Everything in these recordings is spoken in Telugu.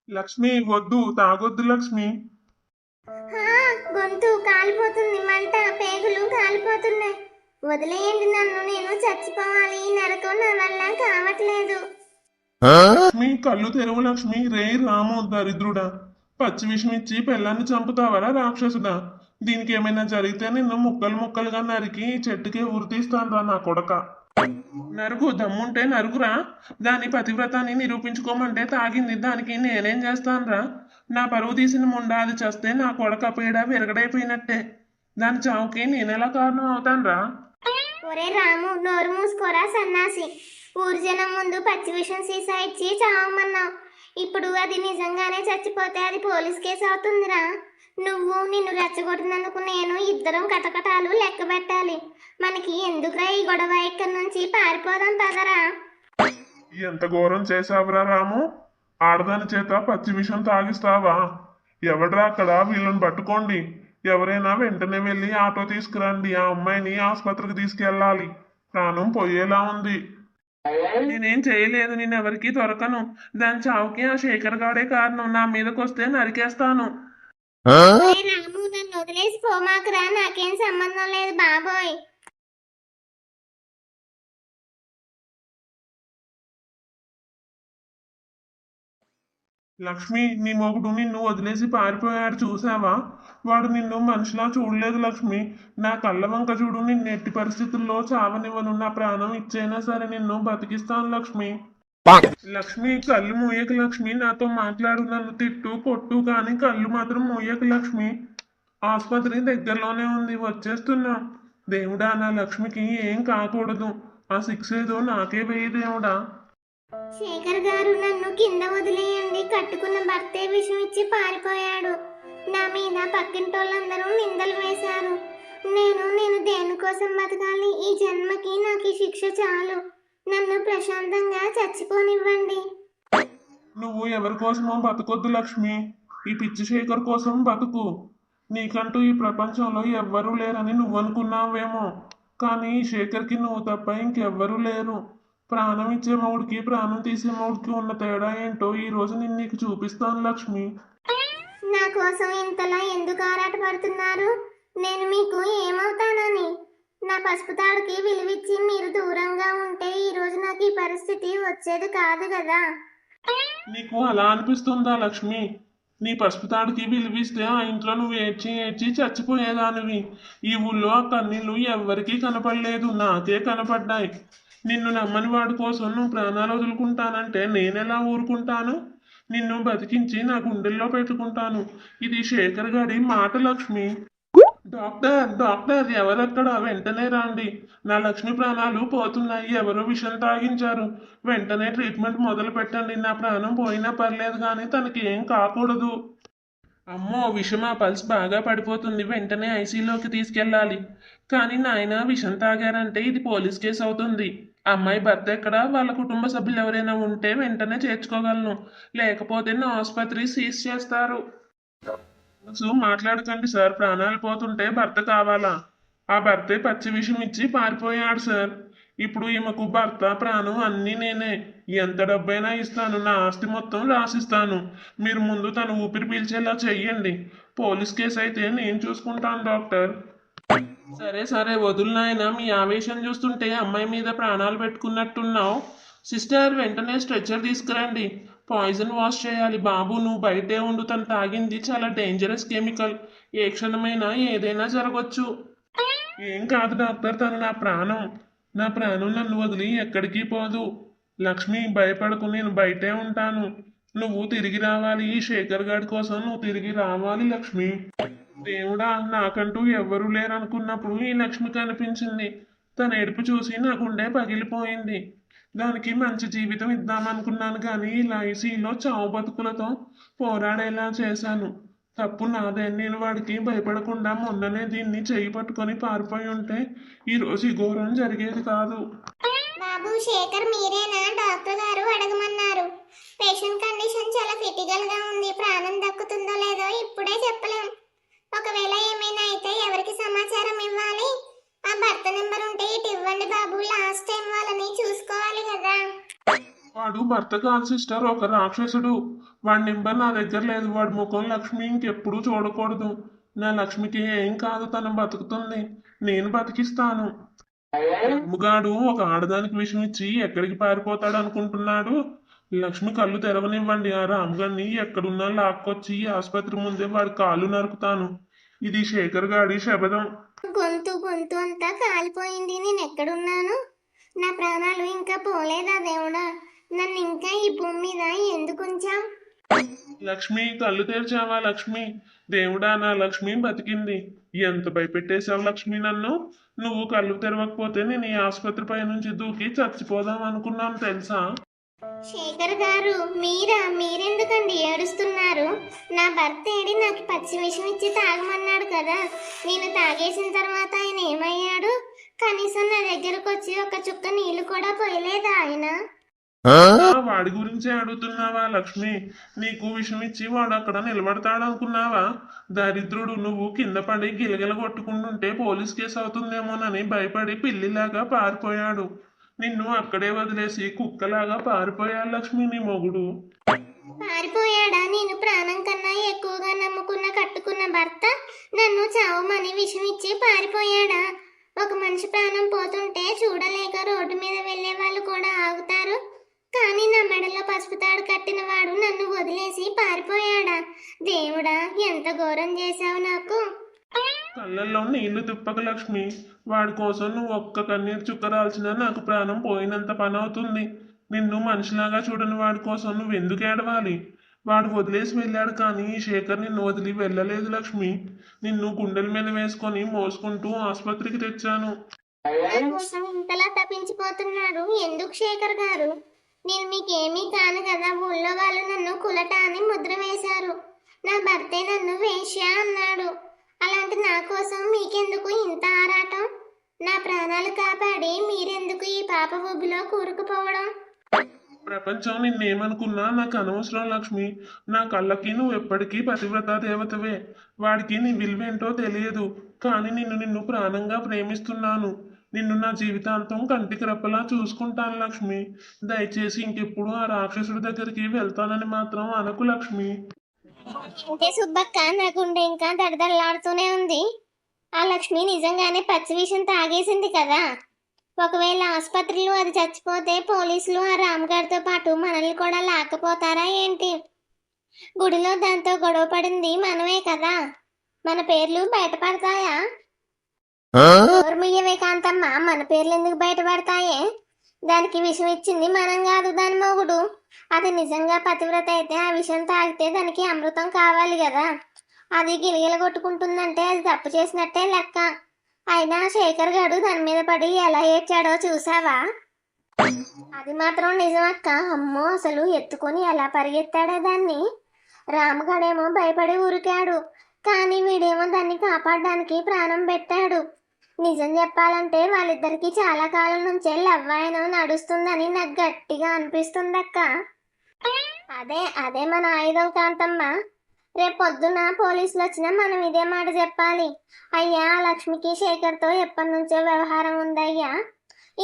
లక్ష్మి వద్దు, తాగొద్దు లక్ష్మి. హా, గొంతు కాలిపోతుంది, మంట పేగులు కాలిపోతున్నాయి. వదిలేయండి నన్ను, నేను చచ్చిపోవాలి. ఈ నరకం నా వల్ల కావట్లేదు. లక్ష్మి కళ్ళు తెరువు లక్ష్మి. రే రాము దరిద్రుడా, పచ్చి విషం ఇచ్చి పిల్లాన్ని చంపుతావరా రాక్షసుడా? దీనికి ఏమైనా జరిగితే నిన్ను ముక్కలు ముక్కలుగా నరికి చెట్టుకే ఉరితీస్తాను రా నా కొడక. నరుకు, దమ్ముంటే నరుకురా. దాని పతివ్రతాన్ని నిరూపించుకోమంటే తాగింది, దానికి నేనేం చేస్తానురా? నా పరువు తీసిన ముండా అది చేస్తే నా కొడక పీడ విరగడైపోయినట్టే. దాని చావుకి నేనెలా కారణం అవుతానురా? ఒరే రాము, నోరు మూసుకోరా సన్నాసి. ఊరు జనం ముందు పచ్చి విషం సీసా ఇచ్చి చావమన్నావు. ఇప్పుడు అది నిజంగానే చచ్చిపోతే అది పోలీస్ కేసు అవుతుందిరా. నిన్ను రెచ్చగొట్టినందుకు నేను ఇద్దరం కటకటాలు లెక్క పెట్టాలి. మనకి ఎందుకురా ఈ గొడవ? ఇక్కడి నుంచి పారిపోదాం పదరా. ఎంత ఘోరం చేసావురా రాము? ఆడదాని చేత పచ్చి విషం తాగిస్తావా? ఎవడ్రా అక్కడ? వీళ్ళని పట్టుకోండి. ఎవరైనా వెంటనే వెళ్ళి ఆటో తీసుకురండి. ఆ అమ్మాయిని ఆసుపత్రికి తీసుకెళ్ళాలి. ప్రాణం పోయేలా ఉంది. నేనేం చేయలేదు, నేను ఎవరికి దొరకను. దాని చావుకి ఆ శేఖర్ గాడే కారణం. నా మీదకొస్తే నరికేస్తాను. ఒరే రాము, నన్ను వదిలేసి పోమాకురా. నాకేం సంబంధం లేదు బాబోయ్. లక్ష్మి, నీ మొగుడు నిన్ను వదిలేసి పారిపోయాడు చూసావా? వాడు నిన్ను మనిషిలా చూడలేదు లక్ష్మి. నా కళ్ళ వంక చూడు. నిన్ను ఎట్టి పరిస్థితుల్లో చావనివ్వను. నా ప్రాణం ఇచ్చైనా సరే నిన్ను బతికిస్తాను లక్ష్మి. లక్ష్మి కళ్ళు మూయకు లక్ష్మి. నాతో మాట్లాడు, నన్ను తిట్టు కొట్టు, కానీ కళ్ళు మాత్రం మూయకు లక్ష్మి. ఆసుపత్రి దగ్గరలోనే ఉంది, వచ్చేస్తున్నా. దేవుడా, నా లక్ష్మికి ఏం కాకూడదు. ఆ శిక్ష ఏదో నాకే వేయి దేవుడా. శేఖర్ గారు, నన్ను కింద వదిలేయండి. కట్టుకున్న భర్తే విషం ఇచ్చి పారిపోయాడు. నా మీద పక్కింటోళ్ళందరూ నిందలు వేశారు. నేను దేనికోసం బతకాలి? ఈ జన్మకి నాకు ఈ శిక్ష చాలు. నన్ను ప్రశాంతంగా చచ్చిపోనివ్వండి. నువ్వు ఎవరి కోసమో బతకొద్దు లక్ష్మి. ఈ పిచ్చి శేఖర్ కోసం బతుకు. నీకంటూ ఈ ప్రపంచంలో ఎవ్వరూ లేరని నువ్వు అనుకున్నావేమో, కానీ ఈ శేఖర్కి నువ్వు తప్ప ఇంకెవ్వరూ లేరు. ప్రాణం ఇచ్చే మౌడికి ప్రాణం తీసే మౌడికి ఉన్న తేడా ఏంటో ఈ రోజు నేను నీకు చూపిస్తాను లక్ష్మి. నా కోసం ఇంతలా ఎందుకు ఆరాటపడుతున్నారు? నేను మీకు ఏమవుతానని? నా పసుపు తాడుకి విలువిచ్చి మీరు దూరంగా ఉంటే ఈ రోజు నాకు ఈ పరిస్థితి వచ్చేది కాదు కదా. నీకు అలా అనిపిస్తుందా లక్ష్మి? నీ పసుపు తాడుకి విలువిస్తే ఆ ఇంట్లో నువ్వు ఏడ్చి ఏడ్చి చచ్చిపోయేదానివి. ఈ ఊళ్ళో ఆ కన్నీళ్ళు ఎవ్వరికీ కనపడలేదు, నాకే కనపడ్డాయి. నిన్ను నమ్మని వాడి కోసం నువ్వు ప్రాణాలు వదులుకుంటానంటే నేనెలా ఊరుకుంటాను? నిన్ను బతికించి నా గుండెల్లో పెట్టుకుంటాను. ఇది శేఖర్ గారి మాట లక్ష్మి. డాక్టర్, డాక్టర్, ఎవరక్కడ? వెంటనే రండి. నా లక్ష్మి ప్రాణాలు పోతున్నాయి. ఎవరో విషం తాగించారు. వెంటనే ట్రీట్మెంట్ మొదలు పెట్టండి. నా ప్రాణం పోయినా పర్లేదు, కానీ తనకి ఏం కాకూడదు. అమ్మో, విషం, ఆ పల్స్ బాగా పడిపోతుంది. వెంటనే ఐసీలోకి తీసుకెళ్ళాలి. కానీ నాయన, విషం తాగారంటే ఇది పోలీస్ కేసు అవుతుంది. అమ్మాయి భర్త ఎక్కడ? వాళ్ళ కుటుంబ సభ్యులు ఎవరైనా ఉంటే వెంటనే చేర్చుకోగలను, లేకపోతే నా ఆసుపత్రి సీజ్ చేస్తారు. మాట్లాడకండి సార్. ప్రాణాలు పోతుంటే భర్త కావాలా? ఆ భర్తే పచ్చి విషం ఇచ్చి పారిపోయాడు సార్. ఇప్పుడు ఈమెకు భర్త ప్రాణం అన్నీ నేనే. ఎంత డబ్బైనా ఇస్తాను. నా ఆస్తి మొత్తం రాసిస్తాను. మీరు ముందు తను ఊపిరి పీల్చేలా చెయ్యండి. పోలీస్ కేసు అయితే నేను చూసుకుంటాను డాక్టర్. సరే సరే, వదులునాయన. మీ ఆవేశం చూస్తుంటే అమ్మాయి మీద ప్రాణాలు పెట్టుకున్నట్టున్నావు. సిస్టర్, వెంటనే స్ట్రెచ్చర్ తీసుకురండి. పాయిజన్ వాష్ చేయాలి. బాబు, నువ్వు బయటే ఉండు. తను తాగింది చాలా డేంజరస్ కెమికల్. ఏ క్షణమైనా ఏదైనా జరగచ్చు. ఏం కాదు డాక్టర్, తను నా ప్రాణం. నా ప్రాణం నన్ను వదిలి ఎక్కడికి పోదు. లక్ష్మి, భయపడకు, నేను బయటే ఉంటాను. నువ్వు తిరిగి రావాలి. ఈ శేఖర్ గారి కోసం నువ్వు తిరిగి రావాలి లక్ష్మి. దేవుడా, నాకంటూ ఎవ్వరూ లేరనుకున్నప్పుడు ఈ లక్ష్మి కనిపించింది. తన ఏడుపు చూసి నా గుండె పగిలిపోయింది. దానికి మంచి జీవితం ఇద్దామనుకున్నాను, కానీ ఇలా ఐసీలో చావు బతుకులతో పోరాడేలా చేశాను. తప్పు నాదే. నేను వాడికి భయపడకుండా మొన్ననే దీన్ని చేయి పట్టుకొని పారిపోయి ఉంటే ఈరోజు ఈ ఘోరం జరిగేది కాదు. బాబు, శేఖర్ మీరేనా? డాక్టర్ గారు అడగమన్నారు. పేషెంట్ కండిషన్ చాలా క్రిటికల్ గా ఉంది. ప్రాణం దక్కుతుందో లేదో ఇప్పుడే చెప్పలేం. ఒకవేళ ఏమైనా అయితే ఎవరికి సమాచారం ఇవ్వాలి? ఆ భర్త నెంబర్ ఉంటే ఇటు ఇవ్వండి బాబు. లాస్ట్ టైం వాళ్ళని చూసుకోవాలి కదా. వాడు భర్త కాదు సిస్టర్, ఒక రాక్షసుడు. వాడి నెంబర్ నా దగ్గర లేదు. వాడి ముఖం లక్ష్మి ఇంకెప్పుడు చూడకూడదు. నా లక్ష్మికి ఏం కాదు, తను బతుకుతుంది. నేను బతికిస్తాను. రాముగాడు ఒక ఆడదానికి విషయం ఇచ్చి ఎక్కడికి పారిపోతాడు అనుకుంటున్నాడు? లక్ష్మి కళ్ళు తెరవనివ్వండి. ఆ రాముగాడిని ఎక్కడున్నా లాక్కొచ్చి ఆసుపత్రి ముందే వాడి కాళ్ళు నరుకుతాను. ఇది శేఖర్ గాడి శపథం. గొంతు అంతా కాలిపోయింది. నేను ఎక్కడున్నాను? నా ప్రాణాలు ఇంకా పోలేదా దేవుడా? నన్ను ఇంకా ఈ భూమి మీద ఎందుకు ఉంచావు? లక్ష్మి, కళ్ళు తెరిచావా లక్ష్మి? దేవుడా, నా లక్ష్మి బతికింది. ఎంత భయపెట్టేశావు లక్ష్మి నన్ను. నువ్వు కళ్ళు తెరవకపోతే నేను ఈ ఆసుపత్రి పై నుంచి దూకి చచ్చిపోదాం అనుకున్నాను తెలుసా? శేఖర్ గారు, మీరెందుకండి ఏడుస్తున్నారు? నా భర్త ఏడి నాకు పచ్చి విషం ఇచ్చి తాగమన్నాడు కదా. నేను తాగేసిన తర్వాత ఆయన ఏమయ్యాడు? కనీసం నా దగ్గరకు వచ్చి ఒక చుక్క నీళ్లు కూడా పోయలేదా ఆయన? వాడి గురించే అడుగుతున్నావా లక్ష్మి? నీకు విషం ఇచ్చి వాడు అక్కడ నిలబడతాడు అనుకున్నావా? దరిద్రుడు, నువ్వు కింద పడి గిలగిల కొట్టుకుంటుంటే పోలీస్ కేసు అవుతుందేమోనని భయపడి పిల్లిలాగా పారిపోయాడు. నిన్ను అక్కడే వదిలేసి కుక్కలాగా పారిపోయాడు లక్ష్మి నీ మొగుడు. పారిపోయాడా? నేను ప్రాణం కన్నా ఎక్కువగా నమ్ముకున్న కట్టుకున్న భర్త నన్ను చావమని విషం ఇచ్చి పారిపోయాడా? ఒక మనిషి ప్రాణం పోతుంటే చూడలేక రోడ్డు మీద వెళ్లే వాళ్ళు కూడా ఆగుతారు. కానీ నా మెడలో పసుపు తాడు కట్టిన వాడు నన్ను వదిలేసి పారిపోయాడా? దేవుడా, ఎంత ఘోరం చేశావు నాకు. కళ్ళల్లో నీళ్లు తిప్పక లక్ష్మి. వాడి కోసం నువ్వు ఒక్క కన్నీరు చుక్క రాల్చినా నాకు ప్రాణం పోయినంత పని అవుతుంది. నిన్ను మనిషిలాగా చూడని వాడి కోసం నువ్వు ఎందుకు ఏడవాలి? వాడు వదిలేసి వెళ్ళాడు, కానీ ఈ శేఖర్ నిన్ను వదిలి వెళ్ళలేదు లక్ష్మి. నిన్ను గుండెల మీద వేసుకొని మోసుకుంటూ ఆసుపత్రికి తెచ్చాను. నా కోసం ఇంతలా తప్పించిపోతున్నారు ఎందుకు శేఖర్ గారు? నేను మీకేమీ కాను కదా. ఊళ్ళో వాళ్ళు నన్ను కులట అని ముద్ర వేశారు. నా భర్తే నన్ను వేశ్య అన్నాడు. అలాంటి నా కోసం మీకెందుకు ఇంత ఆరాటం? నా ప్రాణాలు కాపాడి మీరెందుకు ఈ పాప ఊబిలో కూరుకుపోవడం? ప్రపంచం నిన్నేమనుకున్నా నాకు అనవసరం లక్ష్మి. నా కళ్ళకి నువ్వు ఎప్పటికీ పతివ్రతా దేవతవే. వాడికి నీ విలువేంటో తెలియదు, కానీ నిన్ను ప్రాణంగా ప్రేమిస్తున్నాను. నిన్ను నా జీవితాంతం కంటికి రెప్పలా చూసుకుంటాను లక్ష్మి. దయచేసి ఇంకెప్పుడు ఆ రాక్షసుడి దగ్గరికి వెళ్తానని మాత్రం అనకు లక్ష్మి. అంటే సుబ్బక్క, నా గుండె ఇంకా దడదడలాడుతూనే ఉంది. ఆ లక్ష్మి నిజంగానే పచ్చి విషం తాగేసింది కదా. ఒకవేళ ఆసుపత్రిలో అది చచ్చిపోతే పోలీసులు ఆ రామ్గారితో పాటు మనల్ని కూడా లాక్కపోతారా ఏంటి? గుడిలో దాంతో గొడవ పడింది మనమే కదా. మన పేర్లు బయటపడతాయా? నోర్మయ్యవే కాంతమ్మ, మన పేర్లు ఎందుకు బయటపడతాయే? దానికి విషం ఇచ్చింది మనం కాదు, దాని మొగుడు. అది నిజంగా పతివ్రత అయితే ఆ విషం తాగితే దానికి అమృతం కావాలి కదా. అది గిలగిల కొట్టుకుంటుందంటే అది తప్పు చేసినట్టే లెక్క. అయినా శేఖర్ గారు దాని మీద పడి ఎలా ఏడ్చాడో చూసావా? అది మాత్రం నిజమక్క. అమ్మో, అసలు ఎత్తుకొని ఎలా పరిగెత్తాడే దాన్ని. రాముగాడేమో భయపడి ఊరికాడు, కానీ వీడేమో దాన్ని కాపాడడానికి ప్రాణం పెట్టాడు. నిజం చెప్పాలంటే వాళ్ళిద్దరికి చాలా కాలం నుంచే లవ్వాయనం నడుస్తుందని నాకు గట్టిగా అనిపిస్తుందక్క. అదే మన ఆయుధం కాంతమ్మ. రేపు పొద్దున పోలీసులు వచ్చినా మనం ఇదే మాట చెప్పాలి. అయ్యా, లక్ష్మికి శేఖర్తో ఎప్పటి నుంచో వ్యవహారం ఉందయ్యా.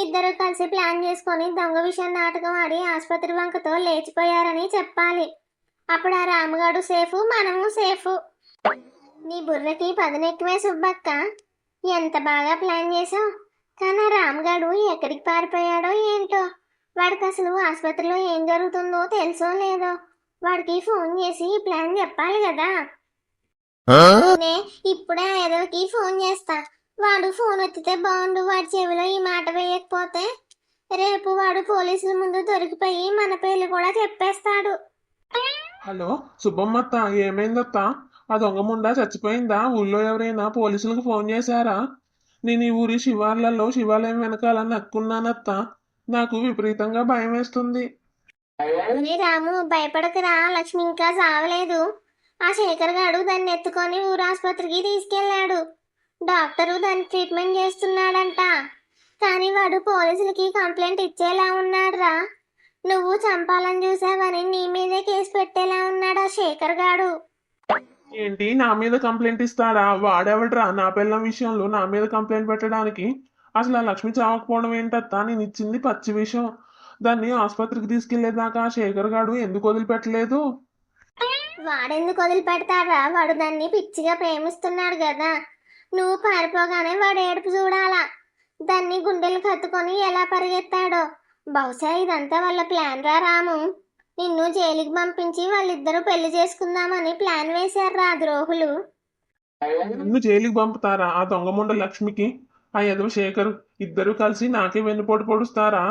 ఇద్దరు కలిసి ప్లాన్ చేసుకొని దొంగ విషయం నాటకం ఆడి ఆసుపత్రి వంకతో లేచిపోయారని చెప్పాలి. అప్పుడు ఆ రాముగాడు సేఫు, మనము సేఫు. నీ బుర్రకి పదునెక్కువే సుబ్బక్క. ఎంత బాగా ప్లాన్ చేసావు. కానీ ఆ రాముగాడు ఎక్కడికి పారిపోయాడో ఏంటో. వాడికి అసలు ఆసుపత్రిలో ఏం జరుగుతుందో తెలుసో లేదో. వాడికి ఫోన్ చేసి ప్లాన్ చెప్పాలి కదా. ఇప్పుడే ఏదోకి ఫోన్ చేస్తా. వాడు ఫోన్ ఎత్తితే బాగుండు. వాడి చెవిలో ఈ మాట వేయకపోతే రేపు వాడు పోలీసుల ముందు దొరికిపోయి మన పేర్లు కూడా చెప్పేస్తాడు. హలో సుబ్బమ్మత్త, ఏమైందత్త? ఆ దొంగ ముండా చచ్చిపోయిందా? ఊళ్ళో ఎవరైనా పోలీసులకు ఫోన్ చేశారా? నేను ఈ ఊరి శివార్లలో శివాలయం వెనకాల నక్కున్నానత్త. నాకు విపరీతంగా భయం వేస్తుంది. రాము, భయపడకురా. లక్ష్మి ఇంకా చావలేదు. ఆ శేఖర్ గాడు దాన్ని ఎత్తుకొని ఊరాసుపత్రికి తీసుకెళ్లాడు. డాక్టరు దాన్ని ట్రీట్మెంట్ చేస్తున్నాడంట. కానీ వాడు పోలీసులకి కంప్లైంట్ ఇచ్చేలా ఉన్నాడురా. నువ్వు చంపాలని చూసావని నీ మీదే కేసు పెట్టేలా ఉన్నాడు ఆ శేఖర్ గాడు. ఏంటి, నా మీద కంప్లైంట్ ఇస్తాడా? వాడెవడ్రా నా పిల్లం విషయంలో నా మీద కంప్లైంట్ పెట్టడానికి? అసలు ఆ లక్ష్మి చావకపోవడం ఏంటత్తా? నేను ఇచ్చింది పచ్చి విషయం. దాన్ని ఆసుపత్రికి తీసుకెళ్లేదాకా ఆ శేఖర్ గాడు ఎందుకు వదిలిపెట్టలేదు? వాడెందుకు వదిలిపెడతాడా? వాడు దాన్ని పిచ్చిగా ప్రేమిస్తున్నాడు కదా. నువ్వు పారిపోగానే వాడు ఏడుపు చూడాలా. దాన్ని గుండెలు కత్తుకొని ఎలా పరిగెత్తాడో. బహుశా ఇదంతా వాళ్ళ ప్లాన్ రా రాము. నిన్ను జైలుకి పంపించి వాళ్ళిద్దరూ పెళ్లి చేసుకుందామని ప్లాన్ వేశారు ఆ ద్రోహులు. నన్ను జైలుకి పంపుతారా ఆ దొంగముండ లక్ష్మికి, ఆ ఎదవ శేఖర్ ఇద్దరు కలిసి నాకే వెన్నుపోటు పొడుస్తారా?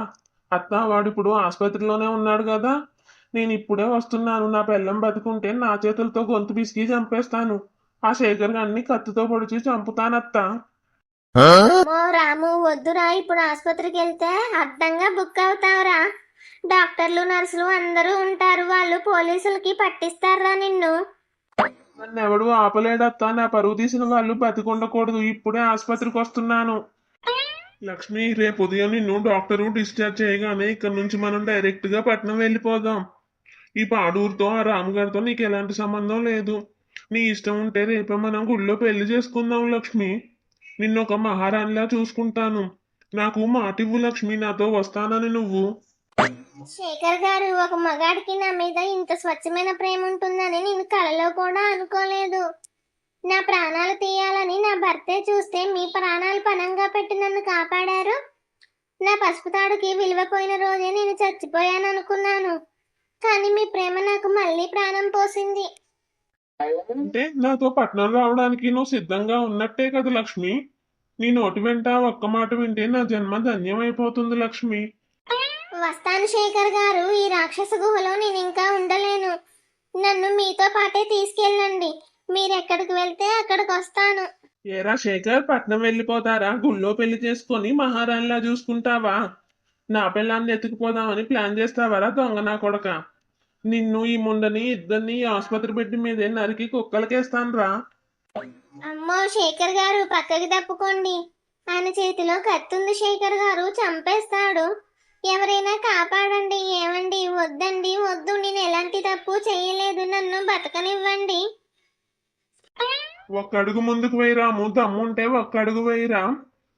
అత్త వాడు ఇప్పుడు ఆసుపత్రిలోనే ఉన్నాడు కదా. నేను ఇప్పుడే వస్తున్నాను. నా పెళ్ళం బతుకుంటే నా చేతులతో గొంతు పిసికి చంపేస్తాను. ఆ శేఖర్ గాన్ని కత్తితో పొడిచి చంపుతానత్తా. ఓ రాము, వద్దురా. ఇప్పుడు ఆసుపత్రికి వెళ్తే అడ్డంగా బుక్ అవుతావురా. డాక్టర్లు నర్సులు అందరూ ఉంటారు. వాళ్ళు పోలీసులకి పట్టిస్తారా నిన్ను. నన్ను ఎవడు ఆపలేడత్తా. నా పరువు తీసిన వాళ్ళు బతికుండకూడదు. ఇప్పుడే ఆసుపత్రికి వస్తున్నాను. లక్ష్మి, రేపు ఉదయం నిన్ను డాక్టరు డిశ్చార్జ్ చేయగానే ఇక్కడ నుంచి మనం డైరెక్ట్ గా పట్నం వెళ్ళిపోదాం. ఈ పాడూరుతో ఆ రాముగారితో నీకు ఎలాంటి సంబంధం లేదు. నీ ఇష్టం ఉంటే రేపే మనం గుళ్ళో పెళ్లి చేసుకుందాం లక్ష్మి. నిన్ను ఒక మహారాణిలా చూసుకుంటాను. నాకు మాటివ్వు లక్ష్మి, నాతో వస్తానని నువ్వు. శేఖర్ గారు, ఒక మగాడికి నా మీద ఇంత స్వచ్ఛమైన ప్రేమ ఉంటుందని నేను కలలో కూడా అనుకోలేదు. నా ప్రాణాలు తీయాలని నా భర్తే చూస్తే మీ ప్రాణాలు పణంగా పెట్టి నన్ను కాపాడారు. నా పసుపు తాడుకి విలువ పోయిన రోజే నేను చచ్చిపోయాను అనుకున్నాను. కానీ మీ ప్రేమ నాకు మళ్ళీ ప్రాణం పోసింది. అంటే నాతో పట్నం రావడానికి నువ్వు సిద్ధంగా ఉన్నట్టే కదా లక్ష్మి. నీ నోటి వెంట ఒక్క మాట వింటే నా జన్మ ధన్యమైపోతుంది లక్ష్మి. వస్తాను శేఖర్ గారు. ఈ రాక్షస గుహలో నేను ఇంకా ఉండలేను. నన్ను మీతో పాటే తీసుకెళ్ళండి. మీరెక్కడికి వెళ్తే అక్కడికి వస్తాను. ఏరా శేఖర్, పట్నం వెళ్ళిపోతారా? గుళ్ళో పెళ్లి చేసుకొని మహారాణిలా చూసుకుంటావా? నా పిల్లాన్ని ఎత్తుకుపోదామని ప్లాన్ చేస్తావరా దొంగ నా కొడక? నిన్ను ఈ ముండని ఇద్దరిని ఈ ఆసుపత్రి పెట్టి మీదే నరికి కుక్కలకేస్తానురా. అమ్మో శేఖర్ గారు, పక్కకి తప్పుకోండి. ఆయన చేతిలో కత్తుంది శేఖర్ గారు, చంపేస్తాడు. ఎవరైనా కాపాడండి. ఏమండి? వద్దండి, వద్దు. నేను ఎలాంటి తప్పు చేయలేదు. నన్ను బతకనివ్వండి. ఒక్క అడుగు ముందుకు వేయరాము. దమ్ముంటే ఒక్క అడుగు వేయరా.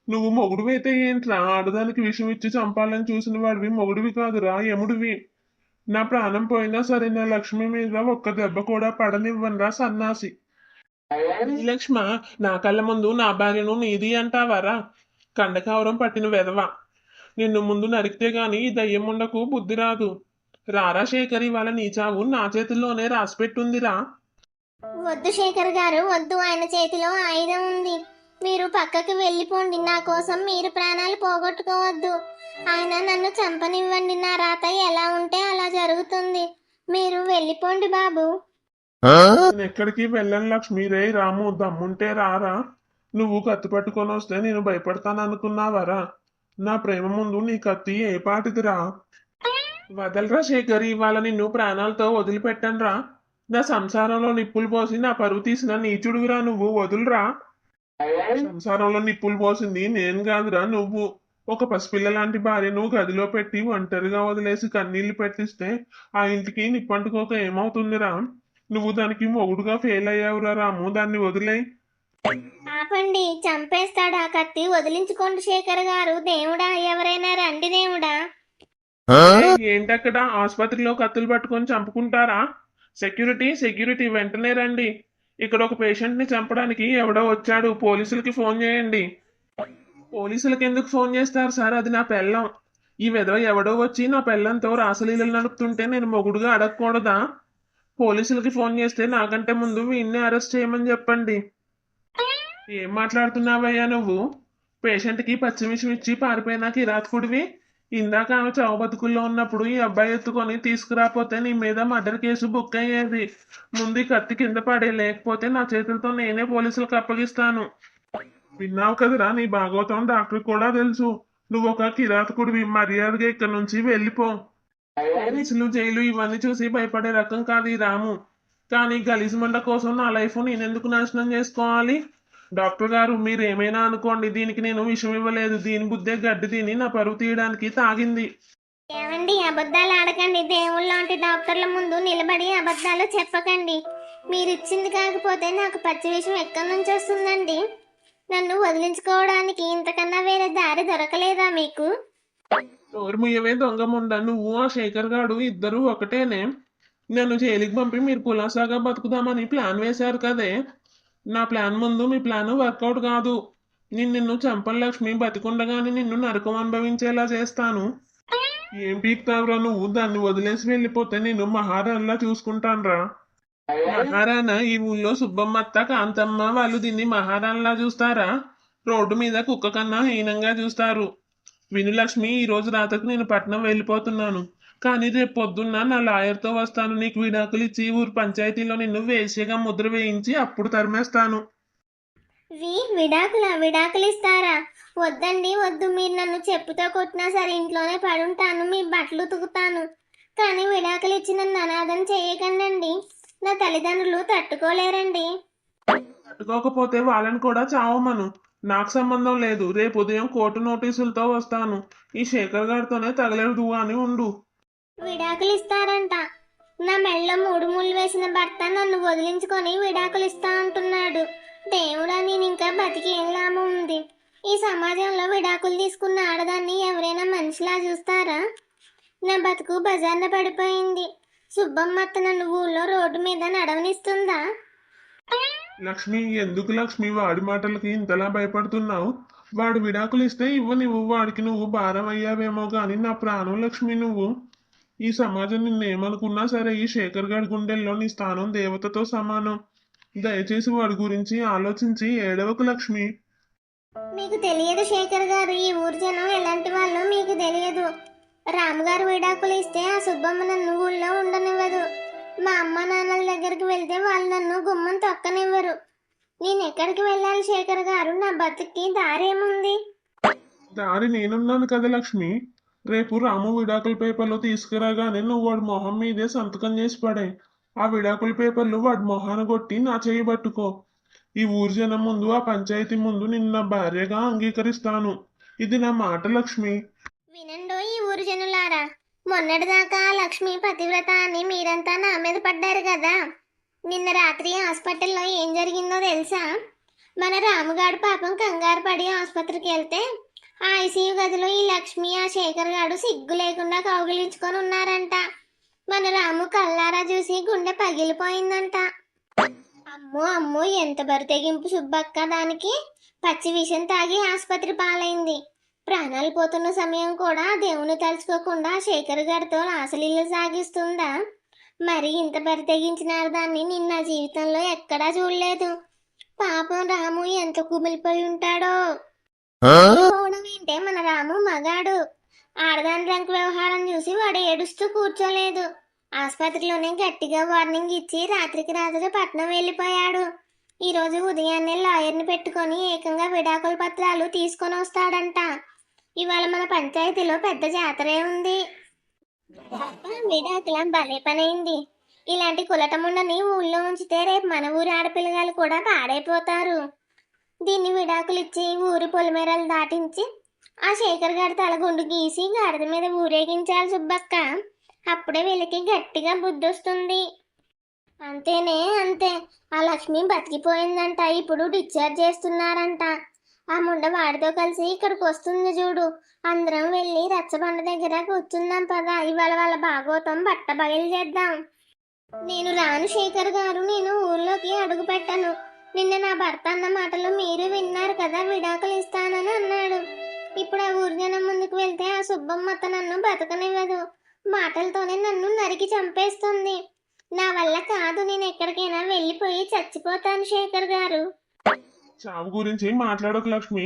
నువ్వు మొగుడివైతే ఏంట్రా? ఆడదానికి విషం ఇచ్చి చంపాలని చూసిన వాడివి మొగుడివి కాదురా, యముడివి. నా ప్రాణం పోయినా సరే నా లక్ష్మి మీద ఒక్క దెబ్బ కూడా పడనివ్వనరా సన్నాసి. ఈ లక్ష్మ, నా కళ్ళ ముందు నా భార్యను నీది అంటావారా? కండకావరం పట్టిన వెధవ. నిన్ను ముందు నరికితే గాని ఈ దయ్యం ఉండకు బుద్ధి రాదు. రారా శేఖర్, ఇవాళ నీ చావు నా చేతుల్లోనే రాసిపెట్టుందిరా. వద్దు శేఖర్ గారు, వద్దు. ఆయన చేతిలో ఆయుధం ఉంది. మీరు పక్కకి వెళ్ళిపోండి. నా కోసం మీరు ప్రాణాలు పోగొట్టుకోవద్దు. ఆయన నన్ను చంపనివ్వండి. నా రాత ఎలా ఉంటే అలా జరుగుతుంది. మీరు వెళ్ళిపోండి బాబు. నేను ఎక్కడికి వెళ్ళను లక్ష్మి. రే రాము, దమ్ముంటే రారా. నువ్వు కత్తి పట్టుకొని వస్తే నేను భయపడతాను అనుకున్నావరా? నా ప్రేమ ముందు నీ కత్తి ఏ పాటిదిరా? వదలరా శేఖర్, ఇవాళ నిన్ను ప్రాణాలతో వదిలిపెట్టనురా. నా సంసారంలో నిప్పులు పోసి నా పరువు తీసిన నీచుడుగురా నువ్వు. వదులురా. సంసారంలో నిప్పులు పోసింది నేను కాదురా, నువ్వు. ఒక పసిపిల్ల లాంటి భార్యను గదిలో పెట్టి ఒంటరిగా వదిలేసి కన్నీళ్లు పెట్టిస్తే ఆ ఇంటికి నిప్పంటుకోక ఏమవుతుందిరా? నువ్వు దానికి మొగుడుగా ఫెయిల్ అయ్యావురా రాము. దాన్ని వదిలేయ్. ఆపండి, చంపేస్తాడు ఆ కత్తి. వదిలించుకోండి శేఖర్ గారు. దేవుడా, ఎవరైనా రండి దేవుడా. ఏంటక్కడ ఆసుపత్రిలో కత్తులు పట్టుకొని చంపుకుంటారా? సెక్యూరిటీ, సెక్యూరిటీ, వెంటనే రండి. ఇక్కడ ఒక పేషెంట్ ని చంపడానికి ఎవడో వచ్చాడు. పోలీసులకి ఫోన్ చేయండి. పోలీసులకి ఎందుకు ఫోన్ చేస్తారు సార్? అది నా పెళ్ళం. ఈ విధవ ఎవడో వచ్చి నా పెళ్ళంతో రాసలీలలు నడుపుతుంటే నేను మొగుడుగా అడగకూడదా? పోలీసులకి ఫోన్ చేస్తే నాకంటే ముందు వీడిని అరెస్ట్ చేయమని చెప్పండి. ఏం మాట్లాడుతున్నావయ్యా నువ్వు? పేషెంట్కి పచ్చిమిషం ఇచ్చి పారిపోయినా కిరాతకుడివి. ఇందాక ఆమె చావు బతుకుల్లో ఉన్నప్పుడు ఈ అబ్బాయి ఎత్తుకొని తీసుకురాపోతే నీ మీద మర్డర్ కేసు బుక్ అయ్యేది. ముందు ఈ కత్తి కింద పడే, లేకపోతే నా చేతులతో నేనే పోలీసులకు అప్పగిస్తాను. విన్నావు కదరా, నీ భాగవతం డాక్టర్ కూడా తెలుసు. నువ్వు ఒక కిరాతకుడివి. మర్యాదగా ఇక్కడ నుంచి వెళ్ళిపో. పోలీసులు, జైలు ఇవన్నీ చూసి భయపడే రకం కాదు ఈ రాము. కానీ గలీజ్ మండ కోసం నా లైఫ్ నేనెందుకు నాశనం చేసుకోవాలి? డాక్టర్ గారు, మీరు ఏమైనా అనుకోండి, దీనికి నేను విషం ఇవ్వలేదు. దీని బుద్ధే గడ్డి తిని నా పరువు తీయడానికి తాగింది. ఏమండి, అబద్ధాలు ఆడకండి. దేవుళ్ళలాంటి డాక్టర్ల ముందు నిలబడి అబద్ధాలు చెప్పకండి. మీరు ఇచ్చింది కాకపోతే నాకు పచ్చి విషం ఎక్కడి నుంచి వస్తుందండి? నన్ను వదిలించుకోవడానికి ఇంతకన్నా వేరే దారి దొరకలేదా మీకు? నోరు ముయ్యవే దొంగ ముండ, నువ్వు ఆ శేఖర్ గాడు ఇద్దరు ఒకటేనే. నన్ను జైలుకి పంపి మీరు కులాసాగా బతుకుదామని ప్లాన్ వేశారు కదే. నా ప్లాన్ ముందు మీ ప్లాన్ వర్కౌట్ కాదు. నిన్ను చంపని లక్ష్మి, బతికుండగానే నిన్ను నరకం అనుభవించేలా చేస్తాను. ఏం పీక్తావురా నువ్వు? దాన్ని వదిలేసి వెళ్ళిపోతే నేను మహారాణిలా చూసుకుంటానురా. మహారాణా? ఈ ఊళ్ళో సుబ్బమ్మత్త, కాంతమ్మ వాళ్ళు దీన్ని మహారాణిలా చూస్తారా? రోడ్డు మీద కుక్క కన్నా హీనంగా చూస్తారు. విను లక్ష్మి, ఈ రోజు రాత్రికి నేను పట్నం వెళ్ళిపోతున్నాను. కానీ రేపు పొద్దున్న నా లాయర్తో వస్తాను. నీకు విడాకులు ఇచ్చి ఊరు పంచాయతీలో నిన్ను వేశ్యగా ముద్ర వేయించి అప్పుడు తరిమేస్తాను. విడాకులు ఇస్తారా? వద్దండి, వద్దు. మీరు నన్ను చెప్పుతో కొట్టినా సరే ఇంట్లోనే పడుంటాను, మీ బట్టలు ఉతుకుతాను. కానీ విడాకులు ఇచ్చి నన్ను అనాథం చేయకండి. నా తల్లిదండ్రులు తట్టుకోలేరండి. తట్టుకోకపోతే వాళ్ళని కూడా చావమను. నాకు సంబంధం లేదు. రేపు ఉదయం కోర్టు నోటీసులతో వస్తాను. ఈ శేఖర్ గారితోనే తగలెడు అని ఉండు. విడాకులు ఇస్తారంట. నా మెళ్ళలో మూడు ముళ్ళు వేసిన భర్త నన్ను వదిలించుకొని విడాకులు ఇస్తా అంటున్నాడు. దేవుడా, నేను ఇంకా బతికి ఏం లాభం ఉంది? ఈ సమాజంలో విడాకులు తీసుకున్న ఆడదాన్ని ఎవరైనా మనిషిలా చూస్తారా? నా బతుకు బజార్న పడిపోయింది. సుబ్బమ్మత్త నన్ను ఊళ్ళో రోడ్డు మీద నడవనిస్తుందా? లక్ష్మి, ఎందుకు లక్ష్మి వాడి మాటలకి ఇంతలా భయపడుతున్నావు? వాడు విడాకులు ఇస్తే నువ్వు వాడికి నువ్వు భారం అయ్యావేమో గాని నా ప్రాణం లక్ష్మి నువ్వు. ఈ సమాజం నిన్నేమనుకున్నా సరే ఈ శేఖర్ గారి గుండెల్లో నీ స్థానం దేవతతో సమానం. దయచేసి వాడి గురించి ఆలోచించి ఏడవకు లక్ష్మి. మీకు తెలియదు శేఖర్ గారు, ఈ ఊరు జనం ఎలాంటి వాళ్ళు మీకు తెలియదు. రాముగారు విడాకులు ఇస్తే ఆ సుబ్బమ్మ నన్ను ఊళ్ళో ఉండనివ్వదు. మా అమ్మ నాన్నల దగ్గరికి వెళ్తే వాళ్ళు నన్ను గుమ్మం తొక్కనివ్వరు. నేను ఎక్కడికి వెళ్ళాలి శేఖర్ గారు? నా బతుక్కి దారేముంది? దారి నేనున్నాను కదా లక్ష్మి. రేపు రాము విడాకుల పేపర్లు తీసుకురాగానే నువ్వు వాడి మొహం మీదే సంతకం చేసి పడే. ఆ విడాకుల పేపర్లు వాడి మొహాన కొట్టి నా చేయి పట్టుకో. ఈ ఊరు జనం ముందు, ఆ పంచాయతీ ముందు నిన్ను నా భార్యగా అంగీకరిస్తాను. ఇది నా మాట లక్ష్మి. వినండో ఈ ఊరు జనులారా, మొన్నటిదాకా లక్ష్మి పతివ్రత అని మీరంతా నా మీద పడ్డారు కదా. నిన్న రాత్రి హాస్పిటల్లో ఏం జరిగిందో తెలుసా? మన రాముగాడు పాపం కంగారు పడి ఆసుపత్రికి వెళ్తే ఆ ఐసీయూ గదిలో ఈ లక్ష్మి, ఆ శేఖర్ గాడు సిగ్గు లేకుండా కౌగిలించుకొని ఉన్నారంట. మన రాము కల్లారా చూసి గుండె పగిలిపోయిందంట. అమ్మో అమ్మో, ఎంత బరితెగింపు సుబ్బక్క దానికి. పచ్చి విషం తాగి ఆసుపత్రి పాలైంది. ప్రాణాలు పోతున్న సమయం కూడా దేవుని తలుచుకోకుండా శేఖర్ గారితో రాసలీల సాగిస్తుందా? మరి ఇంత బరితెగించిన దాన్ని నిన్న జీవితంలో ఎక్కడా చూడలేదు. పాపం రాము ఎంత కుమిలిపోయి ఉంటాడో. పోవడం ఏంటే, మన రాము మగాడు. ఆడదాని రంకు వ్యవహారం చూసి వాడు ఏడుస్తూ కూర్చోలేదు. ఆసుపత్రిలోనే గట్టిగా వార్నింగ్ ఇచ్చి రాత్రికి రాత్రి పట్నం వెళ్ళిపోయాడు. ఈ రోజు ఉదయాన్నే లాయర్ని పెట్టుకొని ఏకంగా విడాకుల పత్రాలు తీసుకొని వస్తాడంట. ఇవాళ మన పంచాయతీలో పెద్ద జాతరే ఉంది. విడాకుల భలే పనైంది. ఇలాంటి కులటముండని ఊళ్ళో ఉంచితే రేపు మన ఊరి ఆడపిల్లగాలు కూడా పాడైపోతారు. దీన్ని విడాకులు ఇచ్చి ఊరి పొలిమేరలు దాటించి ఆ శేఖర్ గారి తలగుండు గీసి గాడిద మీద ఊరేగించాలి సుబ్బక్క. అప్పుడే వీళ్ళకి గట్టిగా బుద్ధి వస్తుంది. అంతేనే, అంతే. ఆ లక్ష్మి బతికిపోయిందంట. ఇప్పుడు డిశ్చార్జ్ చేస్తున్నారంట. ఆ ముండ వాడితో కలిసి ఇక్కడికి వస్తుంది చూడు. అందరం వెళ్ళి రచ్చబండ దగ్గర కూర్చుందాం పదా. ఇవాళ వాళ్ళ భాగవతం బట్ట బయలు చేద్దాం. నేను రాను శేఖర్ గారు, నేను ఊర్లోకి అడుగు పెట్టను. నిన్న నా భర్త అన్న మాటలు మీరు విన్నారు కదా, విడాకులు ఇస్తానని అన్నాడు. ఇప్పుడు ఆ ఊరు జనం ముందుకు వెళ్తే ఆ సుబ్బమ్మత్త నన్ను బతకనివ్వదు. మాటలతోనే నన్ను నరికి చంపేస్తుంది. నా వల్ల కాదు. నేను ఎక్కడికైనా వెళ్ళిపోయి చచ్చిపోతాను శేఖర్ గారు. చావు గురించి మాట్లాడకు లక్ష్మి.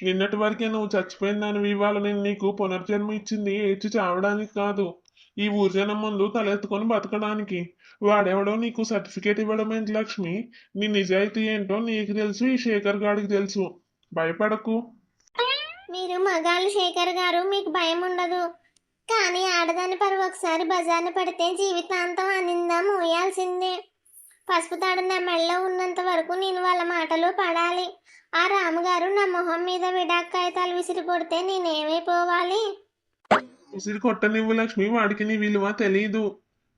నిన్నటి వరకే నువ్వు చచ్చిపోయిందానివి. ఇవాళ నేను నీకు పునర్జన్మ ఇచ్చింది ఏడ్చి చావడానికి కాదు, ఈ ఊరు జనం ముందు తలెత్తుకొని బతకడానికి. వాడెవడో నీకు సర్టిఫికేట్ ఇవ్వడం ఏంటి లక్ష్మి? నీ నిజాయితీ ఏంటో నీకు తెలుసు, ఈ శేఖర్ గాడికి తెలుసు. భయపడకు. మీరు మగాళ్ళు శేఖర్ గారు, మీకు భయం ఉండదు. కానీ ఆడదాని పరువు ఒకసారి బజార్న పడితే జీవితాంతం అనిందా మోయాల్సిందే. పసుపు తాడు నా మెళ్ళలో ఉన్నంత వరకు నేను వాళ్ళ మాటలు పడాలి. ఆ రాముగారు నా మొహం మీద విడాక్ కాగితాలు విసిరి కొడితే నేనేమైపోవాలి? విసిరి కొట్టనివ్వు లక్ష్మి, వాడికి నీ విలువ తెలీదు.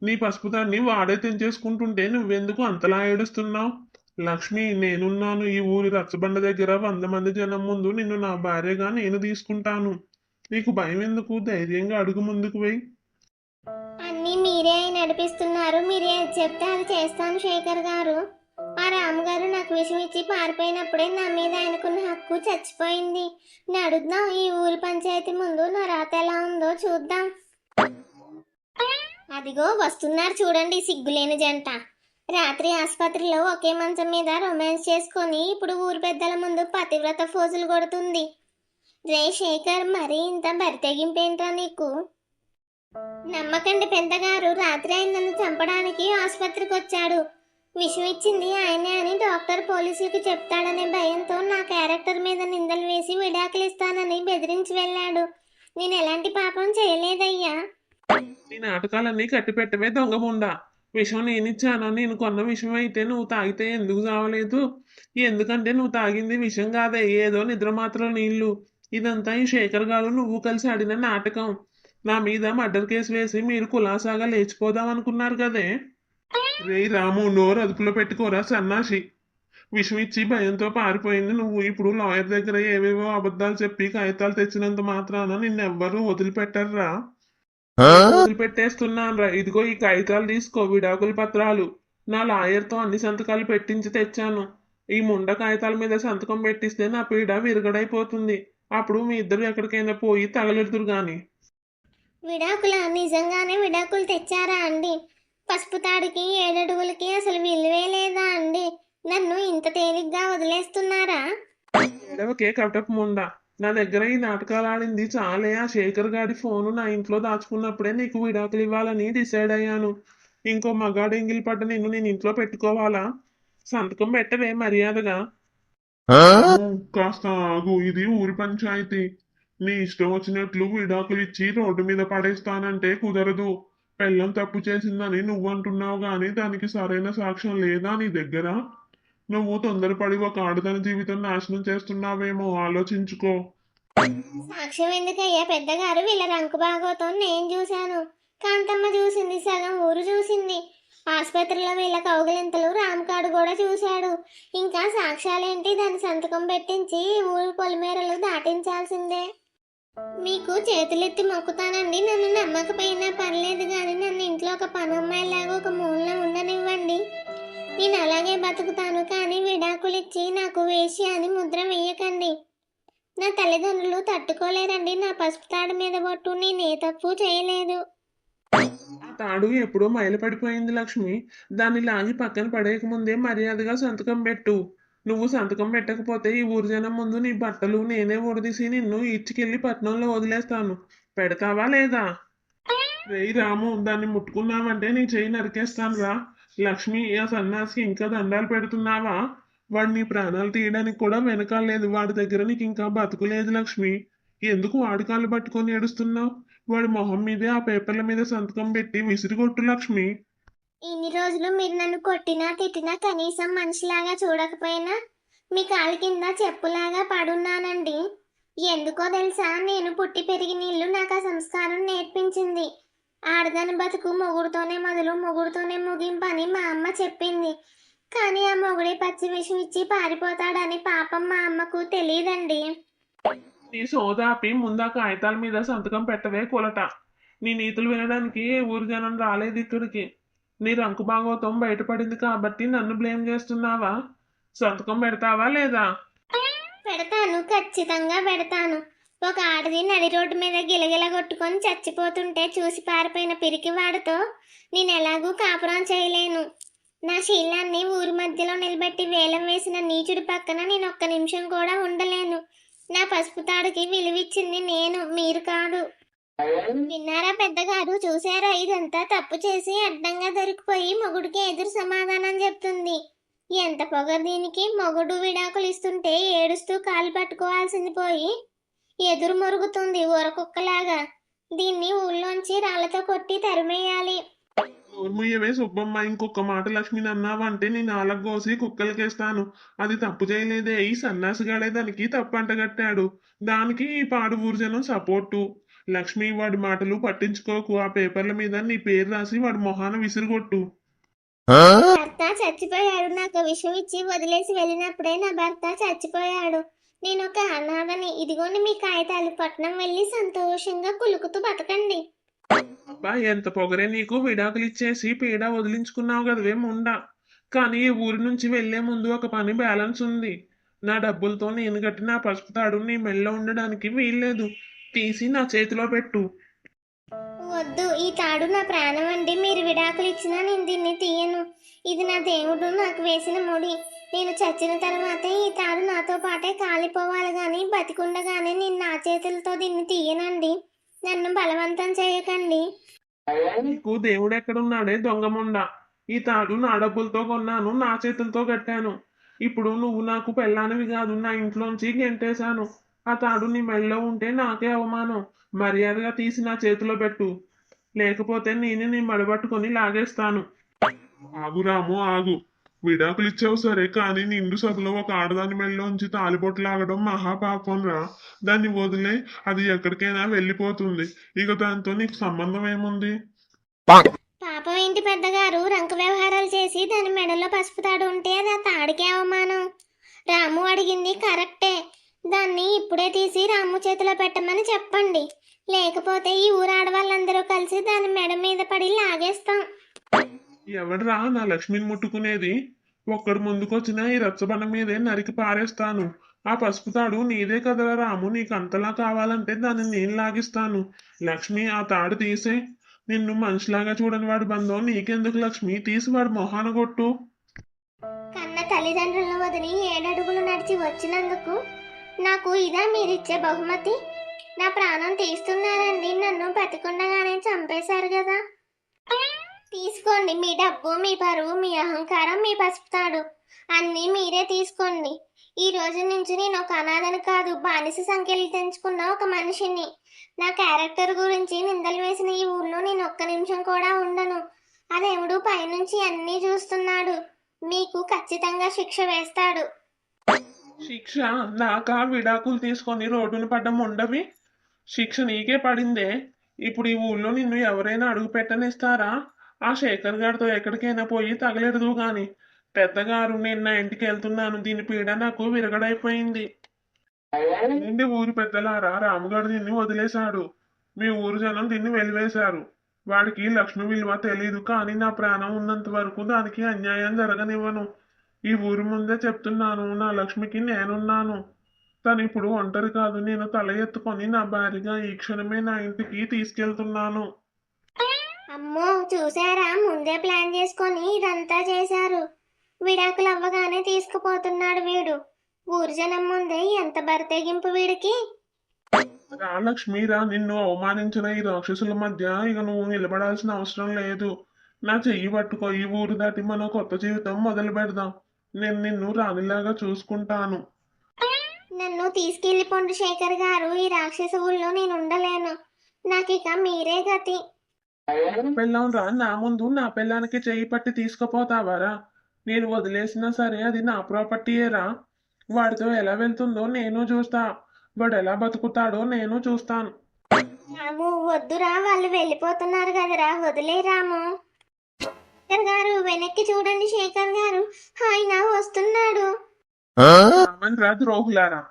నీ పసుపు దాన్ని వాడే తెంచేసుకుంటుంటే నువ్వెందుకు అంతలా ఏడుస్తున్నావు? లక్ష్మి, నేనున్నాను. ఈ ఊరి రచ్చబండ దగ్గర 100 మంది జనం ముందు నిన్ను నా భార్యగా నేను తీసుకుంటాను. నీకు భయం ఎందుకు? ధైర్యంగా అడుగు ముందుకు పోయి. అన్నీ మీరే నడిపిస్తున్నారు. మీరు ఏది చెప్తే అది చేస్తాను శేఖర్ గారు. ఆ రాముగారు నాకు విషం ఇచ్చి పారిపోయినప్పుడే నా మీద ఆయనకున్న హక్కు చచ్చిపోయింది. నేను అడుగుదాం ఈ ఊరి పంచాయతీ ముందు నా రాత ఎలా ఉందో చూద్దాం. అదిగో వస్తున్నారు చూడండి సిగ్గులేని జంట. రాత్రి ఆసుపత్రిలో ఒకే మంచం మీద రొమాన్స్ చేసుకొని ఇప్పుడు ఊరి పెద్దల ముందు పతివ్రత ఫోజులు కొడుతుంది. రే శేఖర్, మరీ ఇంత బరితెగింపేంట్రా నీకు? నమ్మకండి పెద్దగారు, రాత్రి ఆయన నన్ను చంపడానికి ఆసుపత్రికి వచ్చాడు. విషం ఇచ్చింది ఆయనే అని డాక్టర్ పోలీసులకి చెప్తాడనే భయంతో నా క్యారెక్టర్ మీద నిందలు వేసి విడాకులు ఇస్తానని బెదిరించి వెళ్ళాడు. నేను ఎలాంటి పాపం చేయలేదయ్యా. నీ నాటకాలన్నీ కట్టిపెట్టవే దొంగముండా. విషం నేనిచ్చాను. నేను కొన్న విషం అయితే నువ్వు తాగితే ఎందుకు చావలేదు? ఎందుకంటే నువ్వు తాగింది విషం కాదే, ఏదో నిద్ర మాత్రం నీళ్లు. ఇదంతా ఈ శేఖర్ గారు నువ్వు కలిసి ఆడిన నాటకం. నా మీద మర్డర్ కేసు వేసి మీరు కులాసాగా లేచిపోదాం అనుకున్నారు కదే. రేయ్ రాము, నోరు అదుపులో పెట్టుకోరా సన్నాసి. విషం ఇచ్చి భయంతో పారిపోయింది నువ్వు. ఇప్పుడు లాయర్ దగ్గర ఏవేవో అబద్ధాలు చెప్పి కాగితాలు తెచ్చినంత మాత్రాన నిన్నెవ్వరూ వదిలిపెట్టర్రా. వదిలిపెట్టేస్తున్నాను రా. ఇదిగో ఈ కాగితాలు తీసుకో, విడాకుల పత్రాలు. నా లాయర్తో అన్ని సంతకాలు పెట్టించి తెచ్చాను. ఈ ముండ కాగితాల మీద సంతకం పెట్టిస్తే నా పీడ విరగడైపోతుంది. అప్పుడు మీ ఇద్దరు ఎక్కడికైనా పోయి తగలెడుతురు గాని. విడాకుల నిజంగానే విడాకులు తెచ్చారా అండి? పసుపు తాడికి 7 అడుగులకి అసలు విలువే లేదా అండి? నన్ను ఇంత తేలిగ్గా వదిలేస్తున్నారా? ఏడవకే కటప్ ముండా. నా దగ్గర ఈ నాటకాలు ఆడింది చాలే. ఆ శేఖర్ గాడి ఫోను నా ఇంట్లో దాచుకున్నప్పుడే నీకు విడాకులు ఇవ్వాలని డిసైడ్ అయ్యాను. ఇంకో మగాడు ఎంగిలి పడ్డ నేను ఇంట్లో పెట్టుకోవాలా? సంతకం పెట్టవే మర్యాదగా. కాస్త ఆగు, ఇది ఊరి పంచాయతీ. నీ ఇష్టం వచ్చినట్లు విడాకులు ఇచ్చి రోడ్డు మీద పడేస్తానంటే కుదరదు. పెళ్ళం తప్పు చేసిందని నువ్వు అంటున్నావు గాని దానికి సరైన సాక్ష్యం లేదా నీ దగ్గర? నువ్వు తొందరపడి ఒక ఆడదాని జీవితం నాశనం చేస్తున్నావేమో, ఆలోచించుకో. సాక్ష్యం ఎందుకయ్యా పెద్దగారు? వీళ్ళ రంకు బాగోతం నేను చూశాను. కాంతమ్మ చూసింది, సగం ఊరు చూసింది. ఆసుపత్రిలో వీళ్ళ కౌగిలింతలు రామకాడు కూడా చూశాడు. ఇంకా సాక్ష్యాలేంటి? దాని సంతకం పెట్టించి ఊరు పొలిమేరలు దాటించాల్సిందే. మీకు చేతులెత్తి మొక్కుతానండి. నన్ను నమ్మకపోయినా పర్లేదు కానీ నన్ను ఇంట్లో ఒక పనమ్మాయిలాగా ఒక మూలలో ఉండనివ్వండి. నేను అలాగే బతుకుతాను. కానీ విడాకులు ఇచ్చి నాకు వేసి అని ముద్ర వేయకండి. నా తల్లిదండ్రులు తట్టుకోలేరండి. నా పసుపు తాడు మీద బొట్టు. నేనే తప్పు చేయలేదు. ఆ తాడు ఎప్పుడో మైలపడిపోయింది లక్ష్మి. దాన్ని లాగి పక్కన పడేయకముందే మర్యాదగా సంతకం పెట్టు. నువ్వు సంతకం పెట్టకపోతే ఈ ఊరు జనం ముందు నీ బట్టలు నేనే ఊడదీసి నిన్ను ఇచ్చికెళ్ళి పట్నంలో వదిలేస్తాను. పెడతావా లేదా? రేయ్ రాము, దాన్ని ముట్టుకున్నావంటే నీ చెయ్యి నరికేస్తాను రా. లక్ష్మి, ఆ సన్నాసికి ఇంకా దండాలు పెడుతున్నావా? వాడు నీ ప్రాణాలు తీయడానికి కూడా వెనకాలేదు. వాడి దగ్గర నీకు ఇంకా బతుకులేదు లక్ష్మి. ఎందుకు వాడి కాళ్ళు పట్టుకొని ఏడుస్తున్నావు? వాడి మొహం మీదే ఆ పేపర్ల మీద సంతకం పెట్టి విసిరిగొట్టు లక్ష్మి. ఇన్ని రోజులు మీరు నన్ను కొట్టినా తిట్టినా కనీసం మనిషిలాగా చూడకపోయినా మీ కాళ్ళ కింద చెప్పులాగా పడున్నానండి. ఎందుకో తెలుసా? నేను పుట్టి పెరిగిన ఇల్లు నాకు ఆ సంస్కారం నేర్పించింది. ఆడదాని బతుకు మొగుడుతోనే మొదలు మొగుడుతోనే ముగింపు అని మా అమ్మ చెప్పింది. కానీ ఆ మొగుడే పచ్చి విషం ఇచ్చి పారిపోతాడని పాపం మా అమ్మకు తెలియదండి. నీ సోదాపి ముందా కాగితాల మీద సంతకం పెట్టవే కొలట. నీ నీతులు వినడానికి ఏ ఊరు జనం రాలేదు ఇక్కడికి. నీ రంకు భాగోతం బయటపడింది కాబట్టి నన్ను బ్లేమ్ చేస్తున్నావా? సంతకం పెడతావా లేదా? పెడతాను, ఖచ్చితంగా పెడతాను. ఒక ఆడది నడి రోడ్డు మీద గిలగిల కొట్టుకొని చచ్చిపోతుంటే చూసి పారిపోయిన పిరికివాడితో నేను ఎలాగూ కాపురం చేయలేను. నా శీలాన్ని ఊరి మధ్యలో నిలబెట్టి వేలం వేసిన నీచుడి పక్కన నేను ఒక్క నిమిషం కూడా ఉండలేను. నా పసుపు తాడుకి విలువిచ్చింది నేను, మీరు కాదు. విన్నారా పెద్దగారు? చూసారా? ఇదంతా తప్పు చేసి అడ్డంగా దొరికిపోయి మొగుడికి ఎదురు సమాధానం చెప్తుంది. ఎంత పొగరు దీనికి! మొగుడు విడాకులు ఇస్తుంటే ఏడుస్తూ కాలు పట్టుకోవాల్సింది పోయి ఎదురు మొరుగుతుంది ఊరకుక్కలాగా. దీన్ని ఊళ్ళోంచి రాళ్లతో కొట్టి తరిమేయాలి. నోర్ముయ్యవే సుబ్బమ్మ. ఇంకొక మాట లక్ష్మిని అన్నావంటే నీ నాలుగు కోసి కుక్కలకేస్తాను. అది తప్పు చేయలేదే. ఈ సన్నాసిగాడే దానికి తప్పు అంటగట్టాడు. దానికి ఈ పాడు ఊరు జనం సపోర్టు. లక్ష్మి, వాడి మాటలు పట్టించుకోకు. ఆ పేపర్ల మీద నీ పేరు రాసి వాడి మొహాన విసిరిగొట్టు. భర్త చచ్చిపోయాడు. నాకు విషం ఇచ్చి వదిలేసి వెళ్ళినప్పుడే నా భర్త చచ్చిపోయాడు. నేను ఒక అనాథని. ఇదిగోండి మీ కాగితాలు. పట్నం వెళ్ళి సంతోషంగా కులుకుతూ బతకండి. అబ్బా ఎంత పొగరే నీకు, విడాకులు ఇచ్చేసి పీడ వదిలించుకున్నావు కదవే ముండా. కానీ ఈ ఊరి నుంచి వెళ్లే ముందు ఒక పని బ్యాలెన్స్ ఉంది. నా డబ్బులతో నేను కట్టిన ఆ పసుపు తాడు నీ మెళ్ళో ఉండడానికి వీల్లేదు. తీసి నా చేతిలో పెట్టు. వద్దు, ఈ తాడు నా ప్రాణం అండి. మీరు విడాకులు ఇచ్చినా నేను దీన్ని తీయను. ఇది నా దేవుడు నాకు వేసిన ముడి. నేను చచ్చిన తర్వాతే ఈ తాడు నాతో పాటే కాలిపోవాలి గాని బతికుండగానే నేను నా చేతులతో దీన్ని తీయనండి. నన్ను బలవంతం చేయకండి. నీకు దేవుడు ఎక్కడున్నాడే దొంగముండ. ఈ తాడు నా డబ్బులతో కొన్నాను, నా చేతులతో కట్టాను. ఇప్పుడు నువ్వు నాకు పెళ్ళానివి కాదు, నా ఇంట్లోంచి గెంటేశాను. ఆ తాడు నీ మెళ్ళో ఉంటే నాకే అవమానం. మర్యాదగా తీసి నా చేతిలో పెట్టు, లేకపోతే నేనే నీ మడబట్టుకొని లాగేస్తాను. ఆగు రాము ఆగు. విడాకులు ఇచ్చావు సరే, కానీ నిండు సభలో ఒక ఆడదాని మెళ్ళలోంచి తాలిబొట్టు లాగడం మహాపాపం రా. దాన్ని వదిలే, అది ఎక్కడికైనా వెళ్ళిపోతుంది. ఇక దాంతో నీకు సంబంధం ఏముంది? పాపం ఏంటి పెద్దగారు, రంకు వ్యవహారాలు చేసి దాని మెడలో పసుపు తాడు ఉంటే అది ఆ తాడికే అవమానం. రాము అడిగింది కరెక్టే. దాన్ని ఇప్పుడే తీసి రాము చేతిలో పెట్టమని చెప్పండి. లేకపోతే ఈ ఊరు ఆడవాళ్ళందరూ కలిసి దాని మెడ మీద పడి లాగేస్తాం. ఎవడ్రా నా లక్ష్మిని ముట్టుకునేది? ఒక్కడు ముందుకొచ్చినా ఈ రచ్చబండ మీదే నరికి పారేస్తాను. ఆ పసుపు తాడు నీదే కదరా రాము, నీకు అంతలా కావాలంటే దాన్ని నేను లాగిస్తాను. లక్ష్మి ఆ తాడు తీసే. నిన్ను మనిషిలాగా చూడని వాడి బంధం నీకెందుకు లక్ష్మి? తీసి వాడు మొహాన కొట్టు. కన్న తల్లిదండ్రులను వదిలి 7 అడుగులు నడిచి వచ్చినందుకు నాకు ఇదా మీరిచ్చే బహుమతి? నా ప్రాణం తీస్తున్నారండి. నన్ను బతికుండగానే చంపేశారు కదా. తీసుకోండి మీ డబ్బు, మీ పరువు, మీ అహంకారం, మీ పసుపు తాడు అన్నీ మీరే తీసుకోండి. ఈ రోజు నుంచి నేను ఒక అనాథని కాదు, బానిస సంఖ్యలు తెంచుకున్న ఒక మనిషిని. నా క్యారెక్టర్ గురించి నిందలు వేసిన ఈ ఊళ్ళో నేను ఒక్క నిమిషం కూడా ఉండను. ఆ దేవుడు పైనుంచి అన్నీ చూస్తున్నాడు. మీకు ఖచ్చితంగా శిక్ష వేస్తాడు. శిక్ష నాకా? విడాకులు తీసుకొని రోడ్డున పడ్డం ఉండవి. శిక్ష నీకే పడిందే. ఇప్పుడు ఈ ఊళ్ళో నిన్ను ఎవరైనా అడుగు పెట్టనిస్తారా? ఆ శేఖర్ గారితో ఎక్కడికైనా పోయి తగలెడదు గాని. పెద్దగారు, నేను నా ఇంటికి వెళ్తున్నాను. దీని పీడ నాకు విరగడైపోయింది. నిండి ఊరి పెద్దలారా, రాముగారు నిన్ను వదిలేశాడు. మీ ఊరు జనం దీన్ని వెలివేశారు. వాడికి లక్ష్మి విలువ తెలీదు, కానీ నా ప్రాణం ఉన్నంత వరకు దానికి అన్యాయం జరగనివ్వను. ఈ ఊరి ముందే చెప్తున్నాను, నా లక్ష్మికి నేనున్నాను. తను ఇప్పుడు ఒంటరి కాదు. నేను తల ఎత్తుకొని నా భార్యగా ఈ క్షణమే నా ఇంటికి తీసుకెళ్తున్నాను. అమ్మో, చూసారా, ముందే ప్లాన్ చేసుకొని ఇదంతా చేశారు. విడాకులు అవ్వగానే తీసుకుపోతున్నాడు వీడు. ఊరు జనం ముందే ఎంత బరితెగింపు వీడికి. రా లక్ష్మిరా, నిన్ను అవమానించిన ఈ రాక్షసుల మధ్య ఇక నువ్వు నిలబడాల్సిన అవసరం లేదు. నా చెయ్యి పట్టుకో, ఈ ఊరు దాటి మనం కొత్త జీవితం మొదలు పెడదాం. నేను నిన్ను రాణిలాగా చూసుకుంటాను. నన్ను తీసుకెళ్లిపోండి శేఖర్ గారు. ఈ రాక్షస ఊళ్ళో నేను ఉండలేను. నాకిక మీరే గతి. పెళ్ళాం రా, నా ముందు నా పెళ్ళానికి చెయ్యి పట్టి తీసుకుపోతావారా? నేను వదిలేసినా సరే అది నా ప్రాపర్టీయేరా. వాడితో ఎలా వెళ్తుందో నేను చూస్తా. వాడు ఎలా బతుకుతాడో నేను చూస్తాను. రాము వద్దురా, వాళ్ళు వెళ్ళిపోతున్నారు కదరా, వదిలే రాము. శేఖర్ గారు వెనక్కి చూడండి. శేఖర్ గారు ఆయన వస్తున్నాడు. రా ద్రోహులారా,